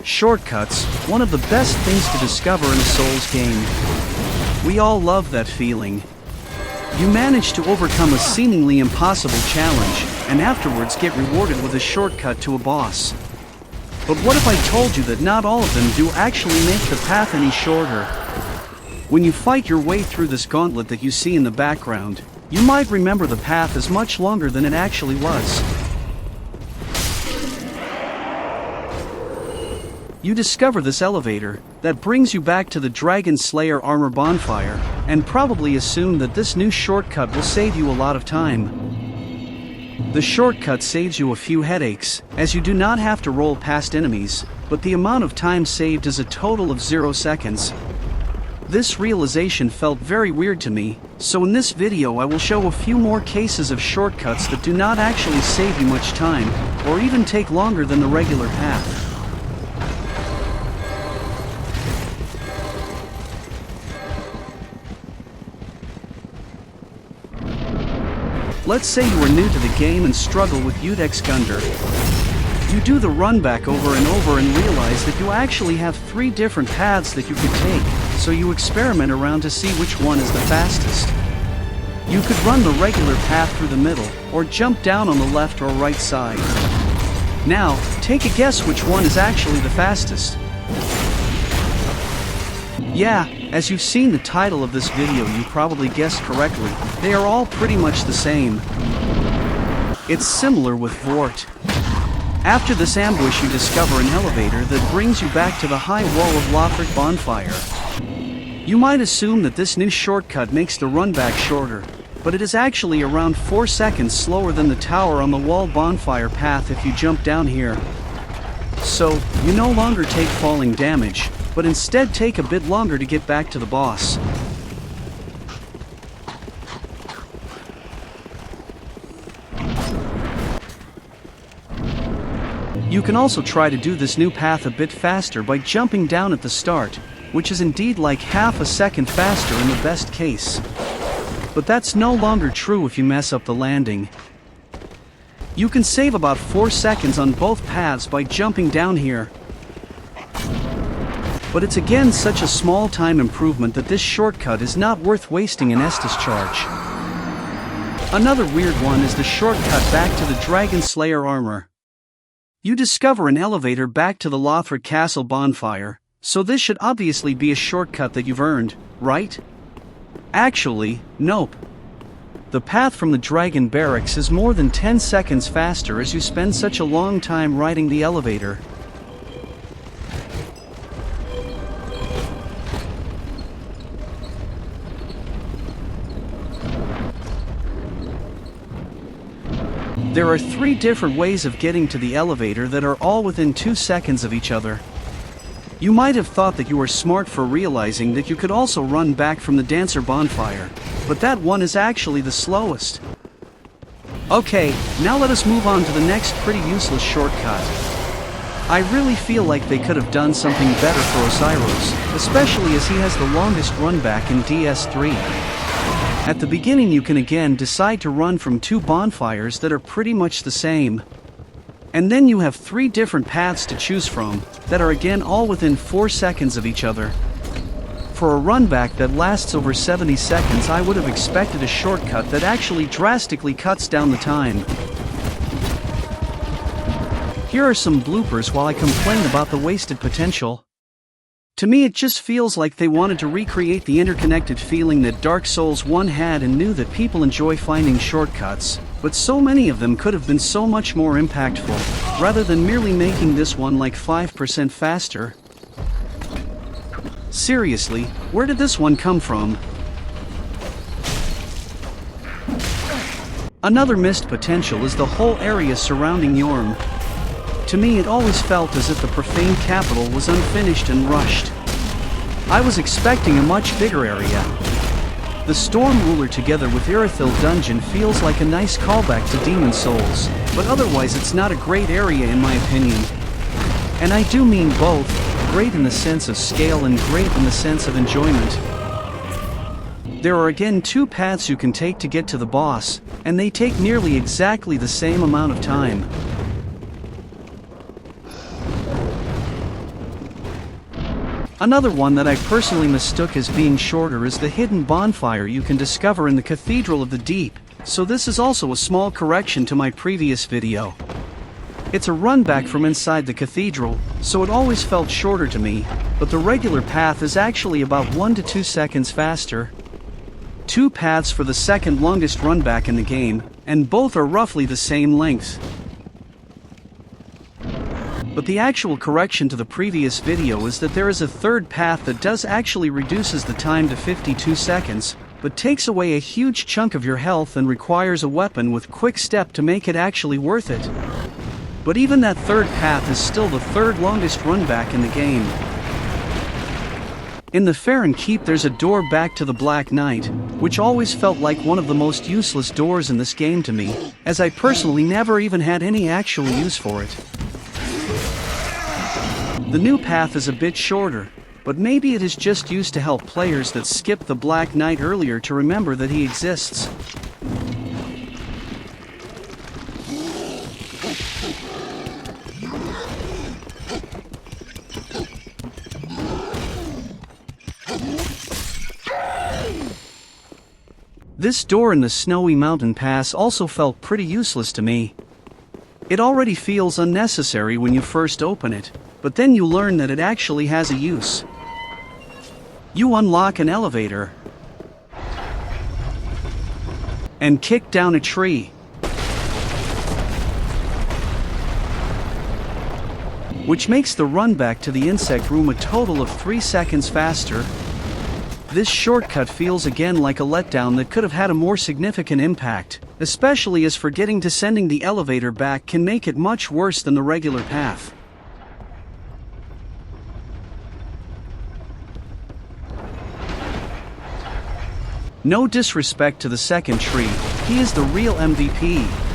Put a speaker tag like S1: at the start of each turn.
S1: Shortcuts, one of the best things to discover in a Souls game. We all love that feeling. You manage to overcome a seemingly impossible challenge, and afterwards get rewarded with a shortcut to a boss. But what if I told you that not all of them do actually make the path any shorter? When you fight your way through this gauntlet that you see in the background, you might remember the path is much longer than it actually was. You discover this elevator that brings you back to the Dragon Slayer armor bonfire, and probably assume that this new shortcut will save you a lot of time. The shortcut saves you a few headaches, as you do not have to roll past enemies, but the amount of time saved is a total of 0 seconds. This realization felt very weird to me, so in this video I will show a few more cases of shortcuts that do not actually save you much time, or even take longer than the regular path. Let's say you are new to the game and struggle with Udex Gunder. You do the run back over and over and realize that you actually have 3 different paths that you could take, so you experiment around to see which one is the fastest. You could run the regular path through the middle, or jump down on the left or right side. Now, take a guess which one is actually the fastest. Yeah, as you've seen the title of this video, you probably guessed correctly. They are all pretty much the same. It's similar with Vort. After this ambush you discover an elevator that brings you back to the high wall of Lothric Bonfire. You might assume that this new shortcut makes the run back shorter, but it is actually around 4 seconds slower than the tower on the wall bonfire path if you jump down here. So, you no longer take falling damage, but instead take a bit longer to get back to the boss. You can also try to do this new path a bit faster by jumping down at the start, which is indeed like half a second faster in the best case. But that's no longer true if you mess up the landing. You can save about 4 seconds on both paths by jumping down here. But it's again such a small time improvement that this shortcut is not worth wasting an Estus charge. Another weird one is the shortcut back to the Dragon Slayer armor. You discover an elevator back to the Lothric Castle bonfire, so this should obviously be a shortcut that you've earned, right? Actually, nope. The path from the Dragon Barracks is more than 10 seconds faster as you spend such a long time riding the elevator. There are 3 different ways of getting to the elevator that are all within 2 seconds of each other. You might have thought that you were smart for realizing that you could also run back from the Dancer bonfire, but that one is actually the slowest. Okay, now let us move on to the next pretty useless shortcut. I really feel like they could have done something better for Osiros, especially as he has the longest run back in DS3. At the beginning you can again decide to run from 2 bonfires that are pretty much the same. And then you have 3 different paths to choose from, that are again all within 4 seconds of each other. For a run back that lasts over 70 seconds I would have expected a shortcut that actually drastically cuts down the time. Here are some bloopers while I complain about the wasted potential. To me it just feels like they wanted to recreate the interconnected feeling that Dark Souls 1 had and knew that people enjoy finding shortcuts, but so many of them could have been so much more impactful, rather than merely making this one like 5% faster. Seriously, where did this one come from? Another missed potential is the whole area surrounding Yhorm. To me it always felt as if the Profane capital was unfinished and rushed. I was expecting a much bigger area. The Storm Ruler together with Irithyll Dungeon feels like a nice callback to Demon Souls, but otherwise it's not a great area in my opinion. And I do mean both, great in the sense of scale and great in the sense of enjoyment. There are again 2 paths you can take to get to the boss, and they take nearly exactly the same amount of time. Another one that I personally mistook as being shorter is the hidden bonfire you can discover in the Cathedral of the Deep, so this is also a small correction to my previous video. It's a run back from inside the cathedral, so it always felt shorter to me, but the regular path is actually about 1 to 2 seconds faster. 2 paths for the second longest run back in the game, and both are roughly the same length. But the actual correction to the previous video is that there is a third path that does actually reduces the time to 52 seconds, but takes away a huge chunk of your health and requires a weapon with quick step to make it actually worth it. But even that third path is still the third longest run back in the game. In the Fair and Keep there's a door back to the Black Knight, which always felt like one of the most useless doors in this game to me, as I personally never even had any actual use for it. The new path is a bit shorter, but maybe it is just used to help players that skipped the Black Knight earlier to remember that he exists. This door in the Snowy Mountain Pass also felt pretty useless to me. It already feels unnecessary when you first open it, but then you learn that it actually has a use. You unlock an elevator and kick down a tree, which makes the run back to the insect room a total of 3 seconds faster. This shortcut feels again like a letdown that could have had a more significant impact, especially as forgetting to sending the elevator back can make it much worse than the regular path. No disrespect to the second tree, he is the real MVP.